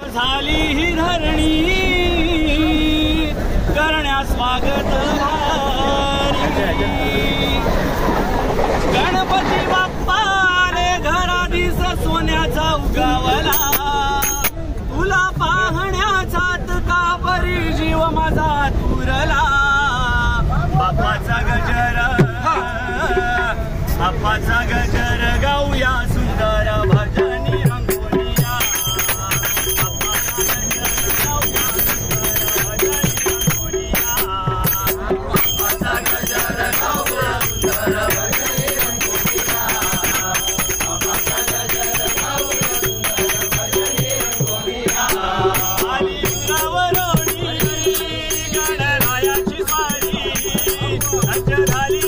झाली ही धरणी करण्यास स्वागत गणपती बाप्पाने घराधीस सोन्याचा उगावला तुला पाहण्याचात का परी जीव माझा तुरला बाप्पाचा गजर गाऊया सुंदर भजनी रंगोलिया बाप्पाचा गजर गाऊया सुंदर भजनी रंगोलिया बाप्पाचा गजर गाऊया सुंदर भजनी रंगोलिया आली उंबरावरोणी गणरायाची स्वारी सज्ज झाली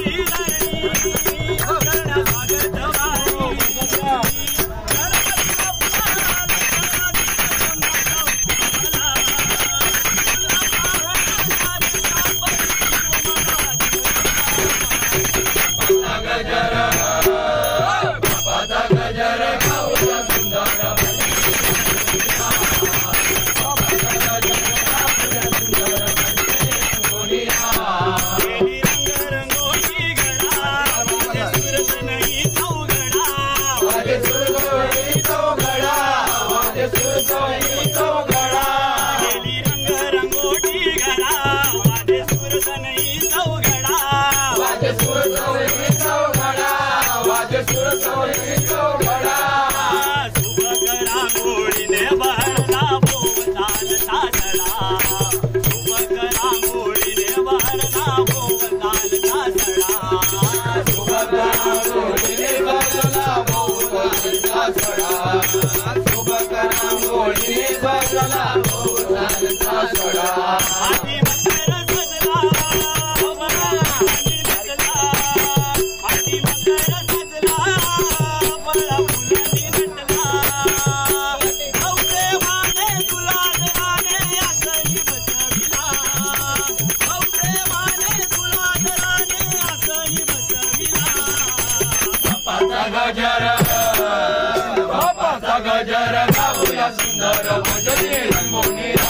गजर गाऊया सुंदर भजनी रंगोलिया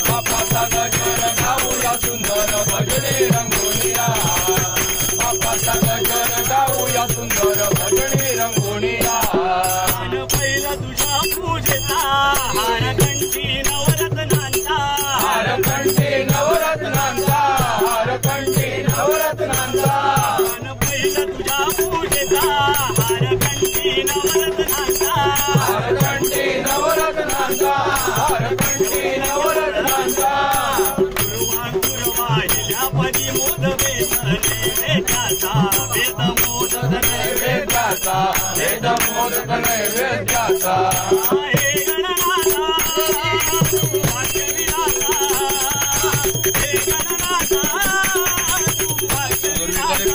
बाप्पाचा गजर गाऊया सुंदर भजनी रंगोलिया बाप्पाचा गजर गाऊया सुंदर भजनी रंगोलिया पहिला तुझ्या पूजेचा हारकंठी नवरत्नांचा हारकंठी नवरत्नांचा हारकंठी नवरत्नांचा पहिला तुझ्या पूजेचा हारकंठी नवरत्नांचा हारकंठी नवरत्नांचा हारकंठी नवरत्नांचा गुरुवाहिल्या पदी मोद नैवेद्याचा वेद मोदक नैवेद्याचा वेद मोदक नैवेद्याचा हे गणनाथा वाद्यविलासा हे गणनाथा वाद्यविलासा